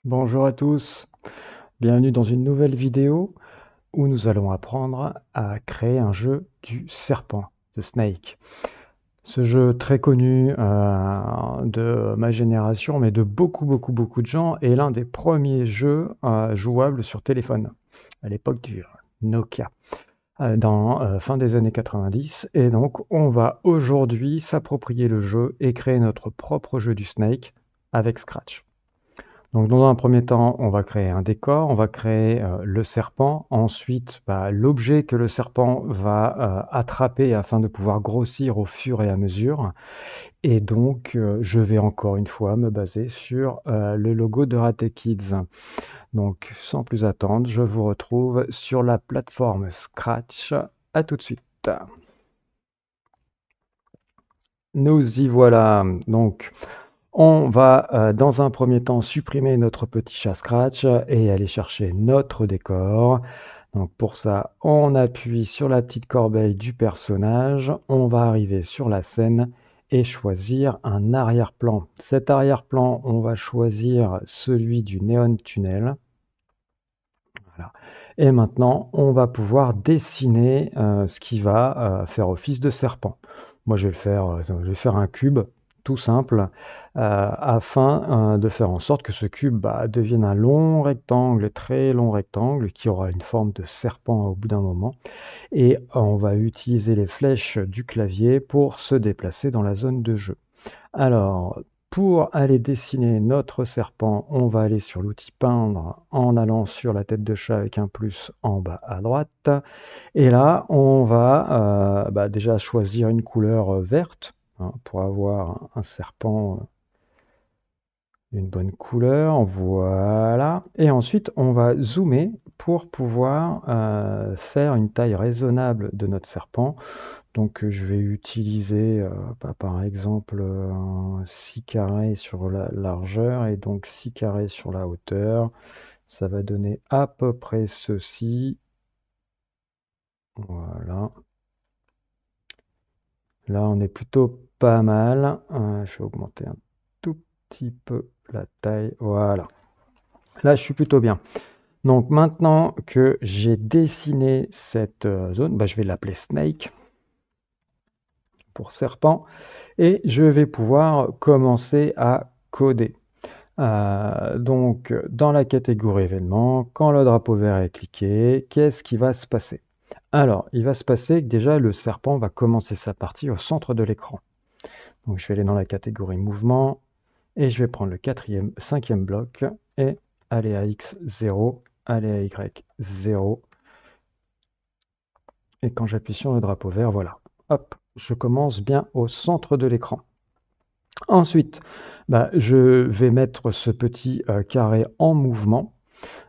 Bonjour à tous, bienvenue dans une nouvelle vidéo où nous allons apprendre à créer un jeu du serpent, de Snake. Ce jeu très connu de ma génération, mais de beaucoup de gens, est l'un des premiers jeux jouables sur téléphone, à l'époque du Nokia, dans fin des années 90. Et donc on va aujourd'hui s'approprier le jeu et créer notre propre jeu du Snake avec Scratch. Donc dans un premier temps, on va créer un décor, on va créer, le serpent. Ensuite, l'objet que le serpent va, attraper afin de pouvoir grossir au fur et à mesure. Et donc, je vais encore une fois me baser sur, le logo de Karate Kids. Donc sans plus attendre, je vous retrouve sur la plateforme Scratch. À tout de suite. Nous y voilà. Donc on va, dans un premier temps, supprimer notre petit chat Scratch et aller chercher notre décor. Donc pour ça, on appuie sur la petite corbeille du personnage, on va arriver sur la scène et choisir un arrière-plan. Cet arrière-plan, on va choisir celui du Neon Tunnel. Voilà. Et maintenant, on va pouvoir dessiner, ce qui va, faire office de serpent. Moi, je vais faire un cube tout simple, afin, de faire en sorte que ce cube, devienne un long rectangle, très long rectangle qui aura une forme de serpent au bout d'un moment et on va utiliser les flèches du clavier pour se déplacer dans la zone de jeu. Alors, pour aller dessiner notre serpent, on va aller sur l'outil peindre en allant sur la tête de chat avec un plus en bas à droite. Et là, on va déjà choisir une couleur verte hein, pour avoir un serpent d'une bonne couleur. Voilà. Et ensuite, on va zoomer pour pouvoir faire une taille raisonnable de notre serpent. Donc je vais utiliser par exemple 6 carrés sur la largeur et donc 6 carrés sur la hauteur. Ça va donner à peu près ceci. Voilà. Là on est plutôt pas mal. Je vais augmenter un tout petit peu la taille. Voilà. Là je suis plutôt bien. Donc maintenant que j'ai dessiné cette zone, je vais l'appeler Snake pour serpent. Et je vais pouvoir commencer à coder. Donc dans la catégorie événements, quand le drapeau vert est cliqué, qu'est-ce qui va se passer? Alors, il va se passer que déjà le serpent va commencer sa partie au centre de l'écran. Donc je vais aller dans la catégorie mouvement et je vais prendre le cinquième bloc et aller à X 0, aller à Y 0. Et quand j'appuie sur le drapeau vert, voilà. Hop, je commence bien au centre de l'écran. Ensuite, je vais mettre ce petit carré en mouvement.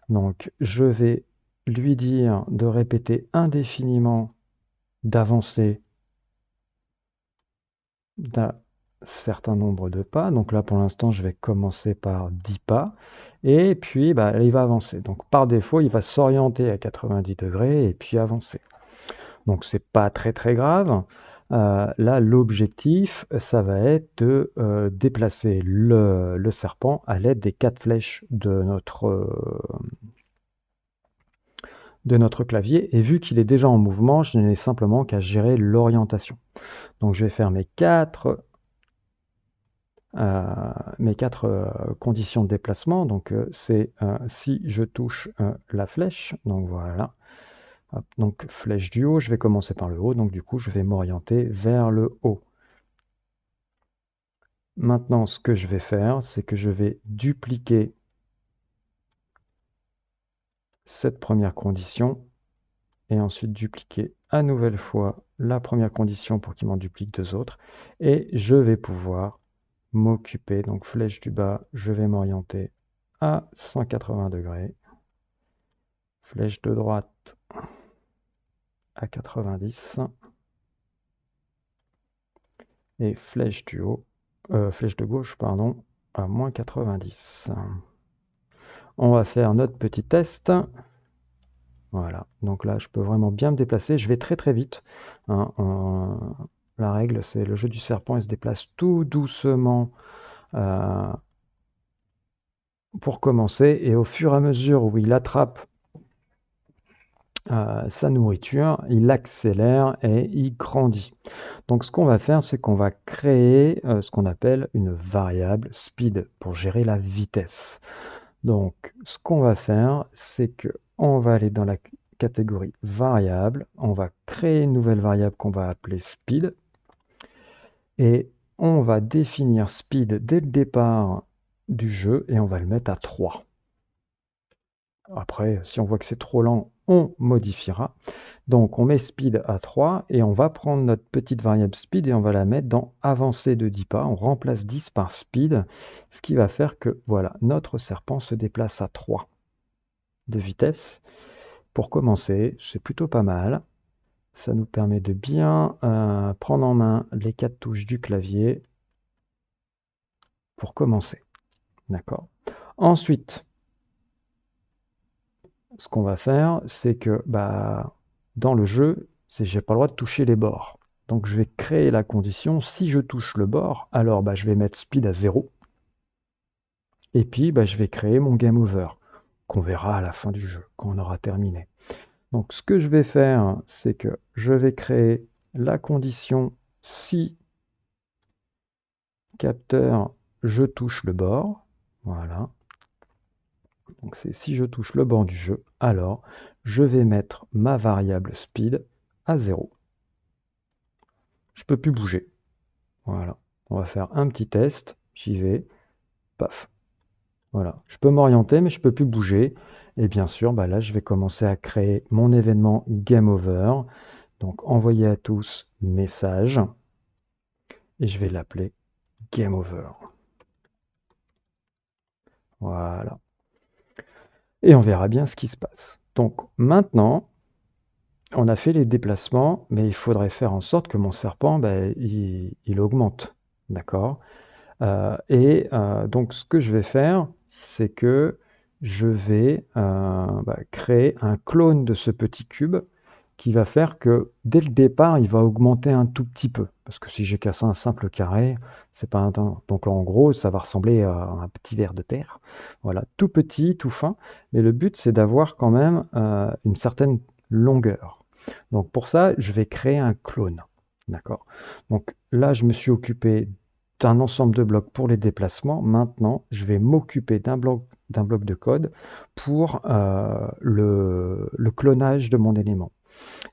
Donc, je vais lui dire de répéter indéfiniment, d'avancer d'un certain nombre de pas. Donc là, pour l'instant, je vais commencer par 10 pas. Et puis, il va avancer. Donc, par défaut, il va s'orienter à 90 degrés et puis avancer. Donc c'est pas très, très grave. Là, l'objectif, ça va être de, déplacer le serpent à l'aide des 4 flèches de notre clavier et vu qu'il est déjà en mouvement, je n'ai simplement qu'à gérer l'orientation. Donc je vais faire mes 4 conditions de déplacement. Donc, c'est, si je touche, la flèche, donc voilà. Hop, donc flèche du haut, je vais commencer par le haut, donc du coup je vais m'orienter vers le haut. Maintenant, ce que je vais faire, c'est que je vais dupliquer cette première condition et ensuite dupliquer à nouvelle fois la première condition pour qu'il m'en duplique 2 autres. Et je vais pouvoir m'occuper, donc flèche du bas, je vais m'orienter à 180 degrés. Flèche de droite à 90 et flèche du haut, flèche de gauche, pardon, à moins 90. On va faire notre petit test. Voilà, donc là, je peux vraiment bien me déplacer. Je vais très très vite. Hein, la règle, c'est le jeu du serpent, il se déplace tout doucement pour commencer, et au fur et à mesure où il attrape sa nourriture, il accélère et il grandit. Donc ce qu'on va faire, c'est qu'on va créer ce qu'on appelle une variable speed pour gérer la vitesse. Donc ce qu'on va faire, c'est que on va aller dans la catégorie variable, on va créer une nouvelle variable qu'on va appeler speed, et on va définir speed dès le départ du jeu et on va le mettre à 3. Après, si on voit que c'est trop lent, on modifiera. Donc on met speed à 3 et on va prendre notre petite variable speed et on va la mettre dans avancée de 10 pas. On remplace 10 par speed, ce qui va faire que voilà, notre serpent se déplace à 3 de vitesse. Pour commencer, c'est plutôt pas mal. Ça nous permet de bien prendre en main les 4 touches du clavier pour commencer. D'accord. Ensuite, ce qu'on va faire, c'est que dans le jeu, j'ai pas le droit de toucher les bords. Donc je vais créer la condition, si je touche le bord, alors je vais mettre speed à 0. Et puis je vais créer mon game over, qu'on verra à la fin du jeu, quand on aura terminé. Donc ce que je vais faire, c'est que je vais créer la condition si capteur je touche le bord. Voilà. Donc c'est si je touche le bord du jeu, alors je vais mettre ma variable speed à 0. Je peux plus bouger. Voilà. On va faire un petit test. J'y vais. Paf. Voilà. Je peux m'orienter, mais je peux plus bouger. Et bien sûr, là, je vais commencer à créer mon événement Game Over. Donc, envoyer à tous message. Et je vais l'appeler Game Over. Voilà. Et on verra bien ce qui se passe. Donc, maintenant, on a fait les déplacements, mais il faudrait faire en sorte que mon serpent, il augmente. D'accord? Donc ce que je vais faire, c'est que je vais créer un clone de ce petit cube qui va faire que dès le départ, il va augmenter un tout petit peu. Parce que si j'ai cassé un simple carré, c'est pas un temps. Donc là, en gros, ça va ressembler à un petit ver de terre. Voilà, tout petit, tout fin. Mais le but, c'est d'avoir quand même une certaine longueur. Donc pour ça, je vais créer un clone. D'accord? Donc là, je me suis occupé d'un ensemble de blocs pour les déplacements. Maintenant, je vais m'occuper d'un bloc de code pour le clonage de mon élément.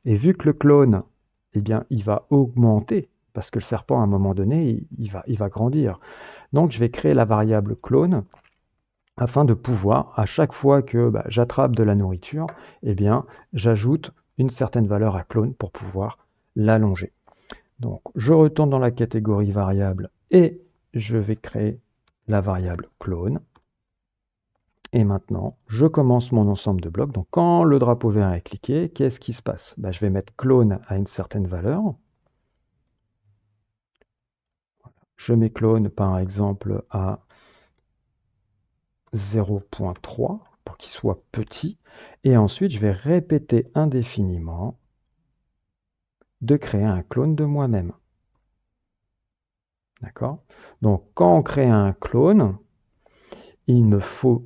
Et vu que le clone, eh bien, il va augmenter, parce que le serpent, à un moment donné, il va grandir. Donc, je vais créer la variable clone afin de pouvoir, à chaque fois que j'attrape de la nourriture, eh bien, j'ajoute une certaine valeur à clone pour pouvoir l'allonger. Donc, je retourne dans la catégorie variable et je vais créer la variable clone. Et maintenant, je commence mon ensemble de blocs. Donc, quand le drapeau vert est cliqué, qu'est-ce qui se passe? Je vais mettre clone à une certaine valeur. Je mets clone, par exemple, à 0.3 pour qu'il soit petit. Et ensuite, je vais répéter indéfiniment de créer un clone de moi-même. D'accord? Donc, quand on crée un clone, il me faut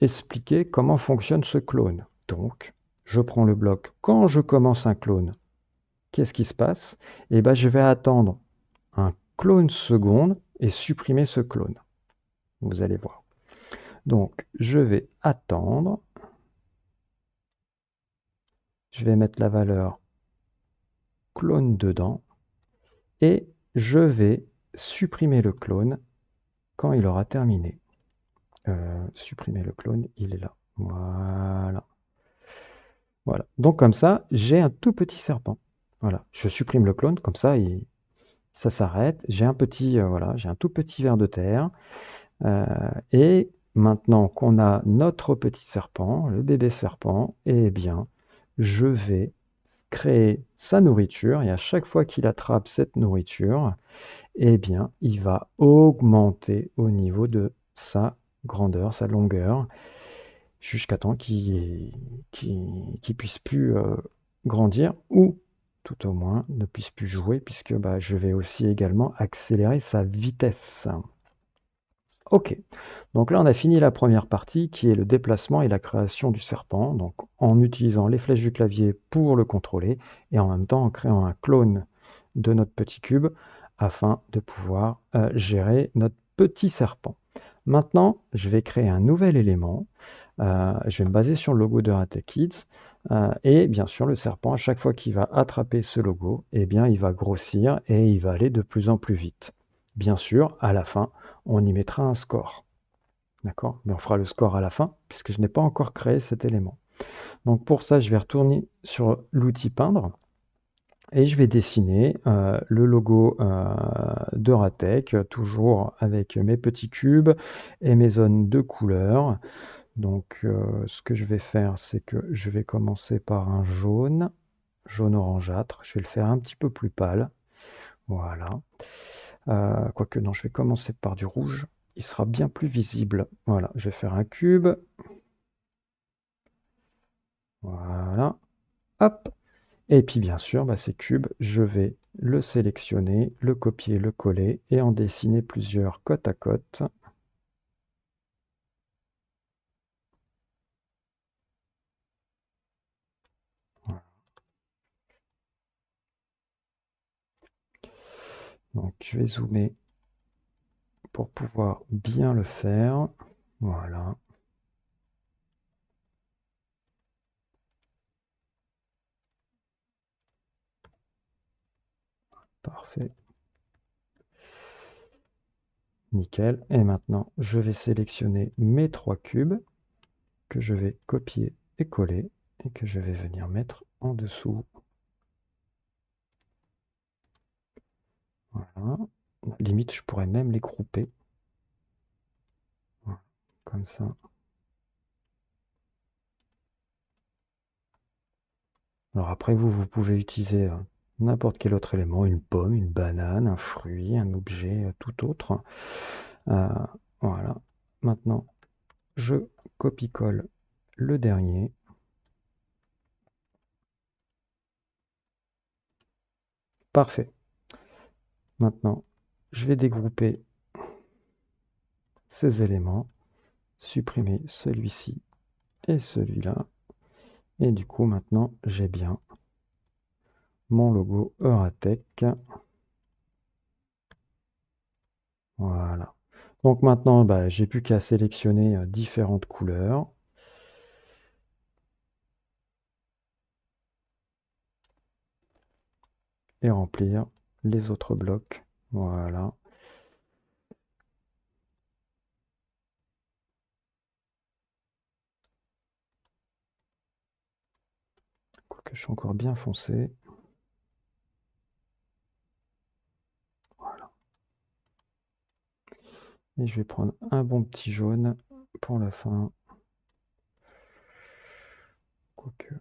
expliquer comment fonctionne ce clone. Donc, je prends le bloc. Quand je commence un clone, qu'est-ce qui se passe? Eh bien, je vais attendre un clone seconde et supprimer ce clone. Vous allez voir. Donc, je vais attendre. Je vais mettre la valeur clone dedans. Et je vais supprimer le clone quand il aura terminé. Supprimer le clone, il est là. Voilà. Voilà. Donc comme ça, j'ai un tout petit serpent. Voilà. Je supprime le clone, comme ça, ça s'arrête. J'ai un petit, voilà, j'ai un tout petit ver de terre. Et maintenant qu'on a notre petit serpent, le bébé serpent, eh bien, je vais créer sa nourriture. Et à chaque fois qu'il attrape cette nourriture, eh bien, il va augmenter au niveau de sa grandeur, sa longueur, jusqu'à temps qu'il puisse plus grandir ou tout au moins ne puisse plus jouer puisque je vais aussi également accélérer sa vitesse. OK. Donc là, on a fini la première partie qui est le déplacement et la création du serpent, donc en utilisant les flèches du clavier pour le contrôler et en même temps en créant un clone de notre petit cube afin de pouvoir gérer notre petit serpent. Maintenant, je vais créer un nouvel élément. Je vais me baser sur le logo de Ratech Kids et bien sûr le serpent, à chaque fois qu'il va attraper ce logo, eh bien il va grossir et il va aller de plus en plus vite. Bien sûr, à la fin, on y mettra un score. D'accord? Mais on fera le score à la fin, puisque je n'ai pas encore créé cet élément. Donc pour ça, je vais retourner sur l'outil peindre et je vais dessiner le logo de Ratech, toujours avec mes petits cubes et mes zones de couleurs. Donc ce que je vais faire, c'est que je vais commencer par un jaune, jaune orangeâtre. Je vais le faire un petit peu plus pâle. Voilà. Quoique non, je vais commencer par du rouge. Il sera bien plus visible. Voilà, je vais faire un cube. Voilà. Hop. Et puis bien sûr, bah, ces cubes, je vais le sélectionner, le copier, le coller et en dessiner plusieurs côte à côte. Voilà. Donc je vais zoomer pour pouvoir bien le faire. Voilà. Parfait. Nickel. Et maintenant, je vais sélectionner mes 3 cubes que je vais copier et coller et que je vais venir mettre en dessous. Voilà. Limite, je pourrais même les grouper. Voilà. Comme ça. Alors après, vous pouvez utiliser n'importe quel autre élément, une pomme, une banane, un fruit, un objet tout autre. Euh, voilà. Maintenant, je copie-colle le dernier. Parfait. Maintenant, je vais dégrouper ces éléments, supprimer celui-ci et celui-là. Et du coup, maintenant, j'ai bien mon logo Euratech. Voilà. Donc maintenant, bah, j'ai plus qu'à sélectionner différentes couleurs. Et remplir les autres blocs. Voilà. Quoique je suis encore bien foncé. Voilà. Et je vais prendre un bon petit jaune pour la fin. Quoique.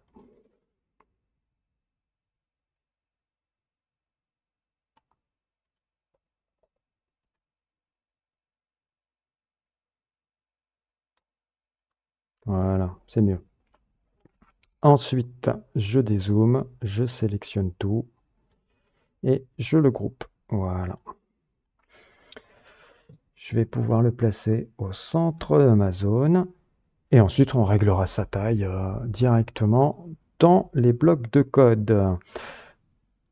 Voilà, c'est mieux. Ensuite, je dézoome, je sélectionne tout et je le groupe. Voilà. Je vais pouvoir le placer au centre de ma zone. Et ensuite, on réglera sa taille directement dans les blocs de code.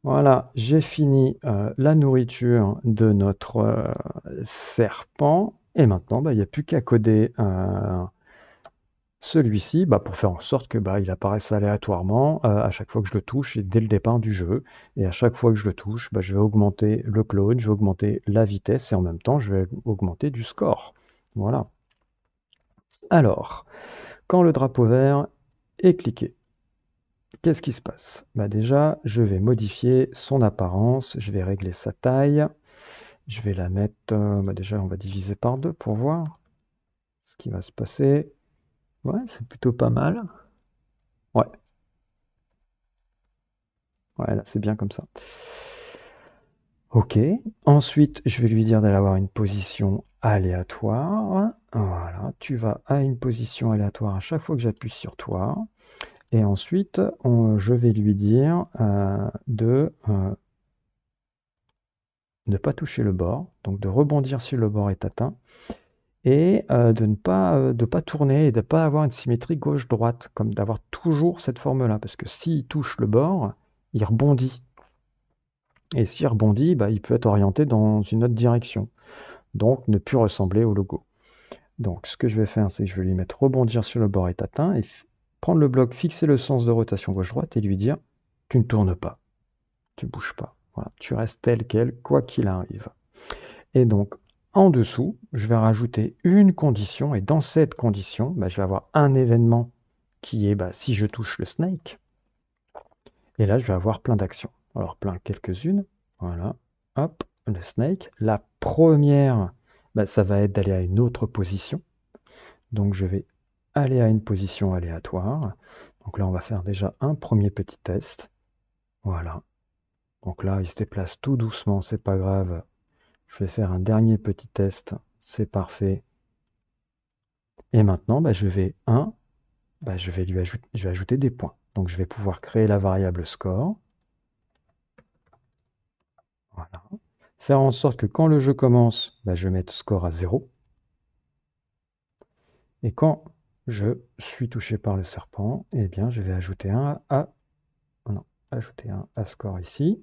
Voilà, j'ai fini la nourriture de notre serpent. Et maintenant, bah, il n'y a plus qu'à coder celui-ci bah, pour faire en sorte que bah, il apparaisse aléatoirement à chaque fois que je le touche et dès le départ du jeu. Et à chaque fois que je le touche, bah, je vais augmenter le clone, je vais augmenter la vitesse et en même temps, je vais augmenter du score. Voilà. Alors, quand le drapeau vert est cliqué, qu'est-ce qui se passe? Bah déjà, je vais modifier son apparence, je vais régler sa taille, je vais la mettre, bah déjà on va diviser par 2 pour voir ce qui va se passer. Ouais, c'est plutôt pas mal. Ouais, ouais, là c'est bien comme ça. Ok, ensuite je vais lui dire d'aller avoir une position aléatoire. Voilà, tu vas à une position aléatoire à chaque fois que j'appuie sur toi. Et ensuite, je vais lui dire de ne pas toucher le bord, donc de rebondir si le bord est atteint. et de pas tourner et de pas avoir une symétrie gauche-droite, comme d'avoir toujours cette forme-là, parce que s'il touche le bord, il rebondit. Et s'il rebondit, bah, il peut être orienté dans une autre direction, donc ne plus ressembler au logo. Donc ce que je vais faire, c'est que je vais lui mettre rebondir sur le bord est atteint, et prendre le bloc, fixer le sens de rotation gauche-droite et lui dire « tu ne tournes pas, tu ne bouges pas, voilà, tu restes tel quel, quoi qu'il arrive ». Et donc, en dessous, je vais rajouter une condition, et dans cette condition, bah, je vais avoir un événement qui est, bah, si je touche le snake, et là, je vais avoir plein d'actions. Alors, plein, quelques-unes, voilà, hop, le snake. La première, bah, ça va être d'aller à une autre position. Donc, je vais aller à une position aléatoire. Donc là, on va faire déjà un premier petit test. Voilà. Donc là, il se déplace tout doucement, c'est pas grave. Je vais faire un dernier petit test, c'est parfait. Et maintenant, bah, je vais je vais ajouter des points. Donc je vais pouvoir créer la variable score. Voilà. Faire en sorte que quand le jeu commence, bah, je mette score à 0. Et quand je suis touché par le serpent, eh bien, je vais ajouter ajouter un à score ici.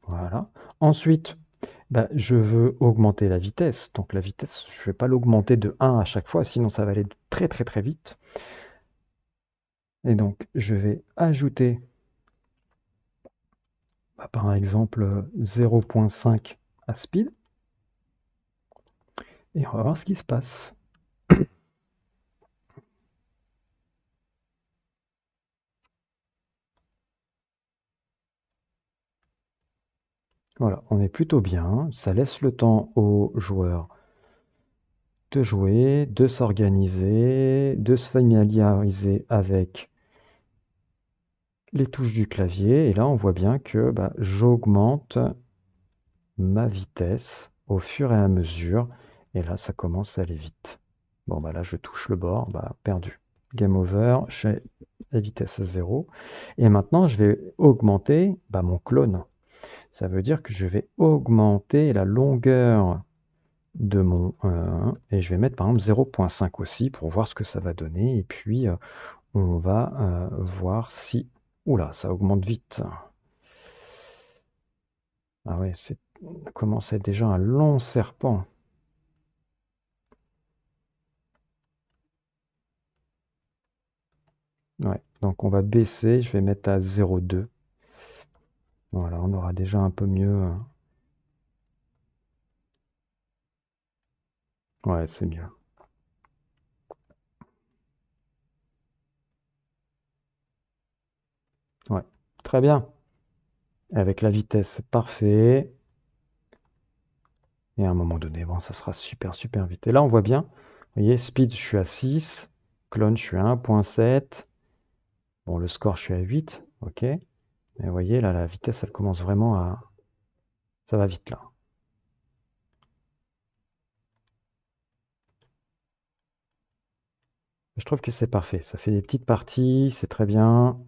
Voilà. Ensuite, bah, je veux augmenter la vitesse. Donc la vitesse, je ne vais pas l'augmenter de 1 à chaque fois, sinon ça va aller très très très vite. Et donc, je vais ajouter, bah, par exemple, 0,5 à speed. Et on va voir ce qui se passe. Voilà, on est plutôt bien. Ça laisse le temps aux joueurs de jouer, de s'organiser, de se familiariser avec les touches du clavier. Et là, on voit bien que bah, j'augmente ma vitesse au fur et à mesure. Et là, ça commence à aller vite. Bon, bah là, je touche le bord, bah, perdu. Game over, je fais la vitesse à 0. Et maintenant, je vais augmenter bah, mon clone. Ça veut dire que je vais augmenter la longueur de mon et je vais mettre par exemple 0,5 aussi pour voir ce que ça va donner. Et puis, on va voir si... Oula, ça augmente vite. Ah ouais, ça commence à être déjà un long serpent. Ouais, donc on va baisser, je vais mettre à 0,2. Voilà, on aura déjà un peu mieux. Ouais, c'est mieux. Ouais, très bien. Avec la vitesse, c'est parfait. Et à un moment donné, bon, ça sera super, super vite. Et là, on voit bien, vous voyez, speed, je suis à 6. Clone, je suis à 1,7. Bon, le score, je suis à 8. OK. Mais vous voyez, là, la vitesse, elle commence vraiment à... Ça va vite, là. Je trouve que c'est parfait. Ça fait des petites parties, c'est très bien.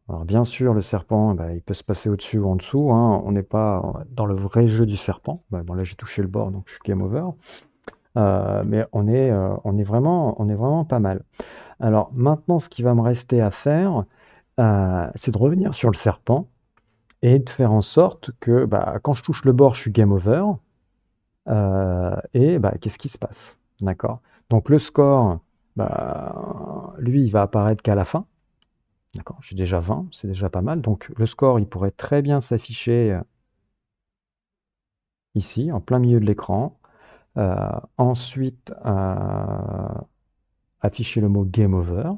Alors bien sûr, le serpent, bah, il peut se passer au-dessus ou en dessous, hein. On n'est pas dans le vrai jeu du serpent. Bah, bon, là, j'ai touché le bord, donc je suis game over. Mais on est vraiment pas mal. Alors maintenant, ce qui va me rester à faire, c'est de revenir sur le serpent et de faire en sorte que bah, quand je touche le bord, je suis game over. Et bah, qu'est-ce qui se passe? D'accord? Donc le score, bah, lui, il va apparaître qu'à la fin. D'accord? J'ai déjà 20, c'est déjà pas mal. Donc le score, il pourrait très bien s'afficher ici, en plein milieu de l'écran. Ensuite, afficher le mot Game Over.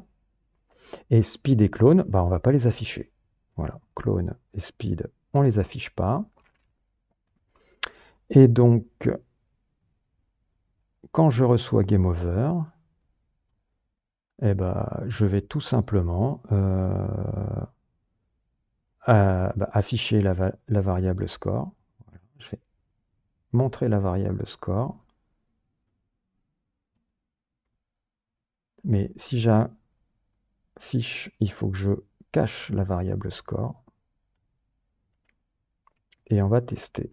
Et Speed et Clone, bah, on va pas les afficher. Voilà, Clone et Speed, on les affiche pas. Et donc, quand je reçois Game Over, eh ben, je vais tout simplement bah, afficher la variable score. Voilà, je vais montrer la variable score. Mais si j'affiche, il faut que je cache la variable score. Et on va tester.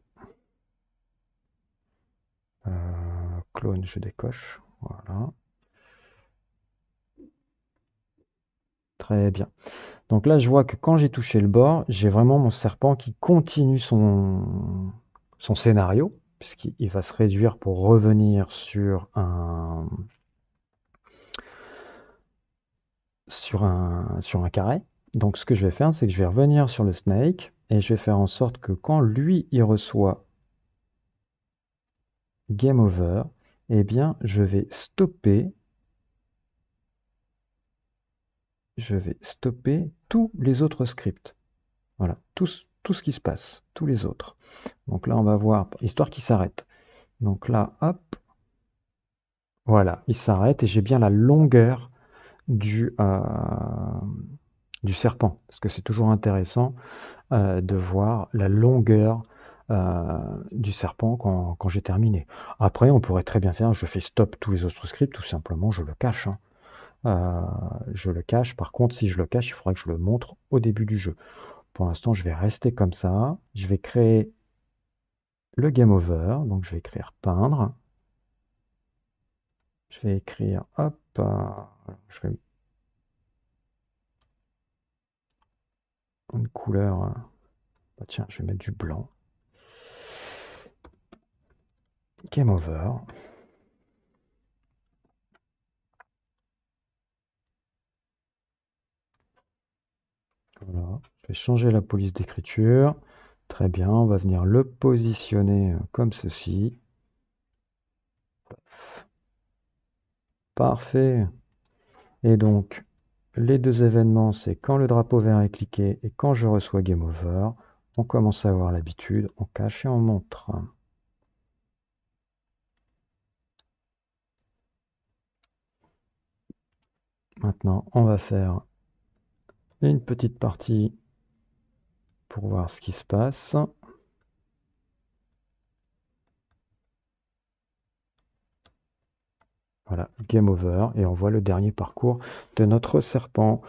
clone, je décoche. Voilà. Très bien. Donc là, je vois que quand j'ai touché le bord, j'ai vraiment mon serpent qui continue son scénario, puisqu'il va se réduire pour revenir sur un carré. Donc ce que je vais faire, c'est que je vais revenir sur le snake et je vais faire en sorte que quand lui, il reçoit game over, eh bien, je vais stopper tous les autres scripts. Voilà, tout ce qui se passe, tous les autres. Donc là, on va voir, histoire qu'il s'arrête. Donc là, hop, voilà, il s'arrête et j'ai bien la longueur du serpent. Parce que c'est toujours intéressant de voir la longueur du serpent quand j'ai terminé. Après, on pourrait très bien faire, je fais stop tous les autres scripts, tout simplement, je le cache, hein. Je le cache. Par contre, si je le cache, il faudra que je le montre au début du jeu. Pour l'instant, je vais rester comme ça. Je vais créer le game over. Donc, je vais écrire peindre. Je vais écrire, hop, je vais une couleur. Bah tiens, je vais mettre du blanc. Game over. Voilà. Je vais changer la police d'écriture. Très bien, on va venir le positionner comme ceci. Parfait. Et donc, les deux événements, c'est quand le drapeau vert est cliqué et quand je reçois game over. On commence à avoir l'habitude, on cache et on montre. Maintenant, on va faire une petite partie pour voir ce qui se passe. Voilà, game over, et on voit le dernier parcours de notre serpent.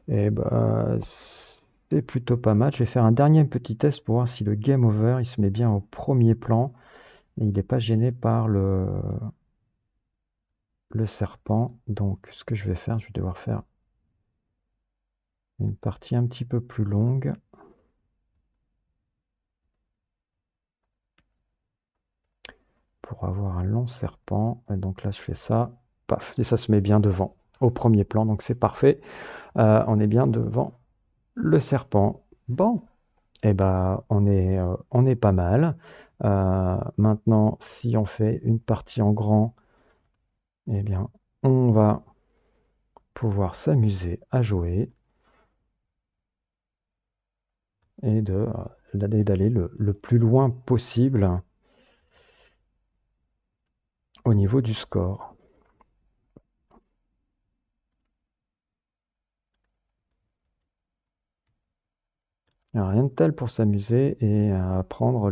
Et bah, c'est plutôt pas mal. Je vais faire un dernier petit test pour voir si le game over, il se met bien au premier plan et il n'est pas gêné par le serpent. Donc, ce que je vais faire, je vais devoir faire une partie un petit peu plus longue. Pour avoir un long serpent. Et donc là, je fais ça, paf, et ça se met bien devant, au premier plan, donc c'est parfait. On est bien devant le serpent. Bon, et ben on est pas mal. Maintenant, si on fait une partie en grand, eh bien, on va pouvoir s'amuser à jouer et d'aller le plus loin possible au niveau du score. Il n'y a rien de tel pour s'amuser et apprendre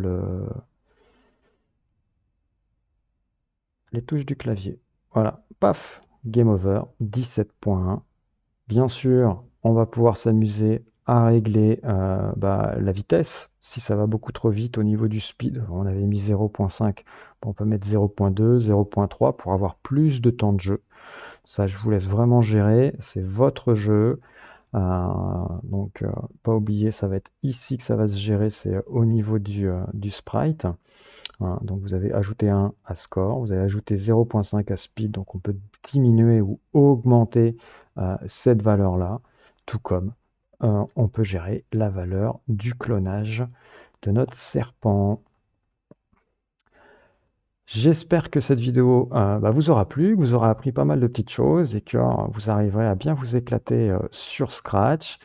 les touches du clavier. Voilà, paf, game over, 17 points. Bien sûr, on va pouvoir s'amuser à régler la vitesse. Si ça va beaucoup trop vite au niveau du speed, on avait mis 0.5, on peut mettre 0.2, 0.3 pour avoir plus de temps de jeu. Ça, je vous laisse vraiment gérer, c'est votre jeu. Donc, pas oublier, ça va être ici que ça va se gérer, c'est au niveau du sprite. Voilà, donc vous avez ajouté 1 à score, vous avez ajouté 0.5 à speed, donc on peut diminuer ou augmenter cette valeur-là, tout comme on peut gérer la valeur du clonage de notre serpent. J'espère que cette vidéo vous aura plu, que vous aurez appris pas mal de petites choses et que vous arriverez à bien vous éclater sur Scratch.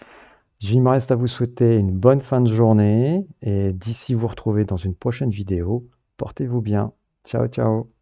Il me reste à vous souhaiter une bonne fin de journée et d'ici vous retrouver dans une prochaine vidéo. Portez-vous bien. Ciao, ciao.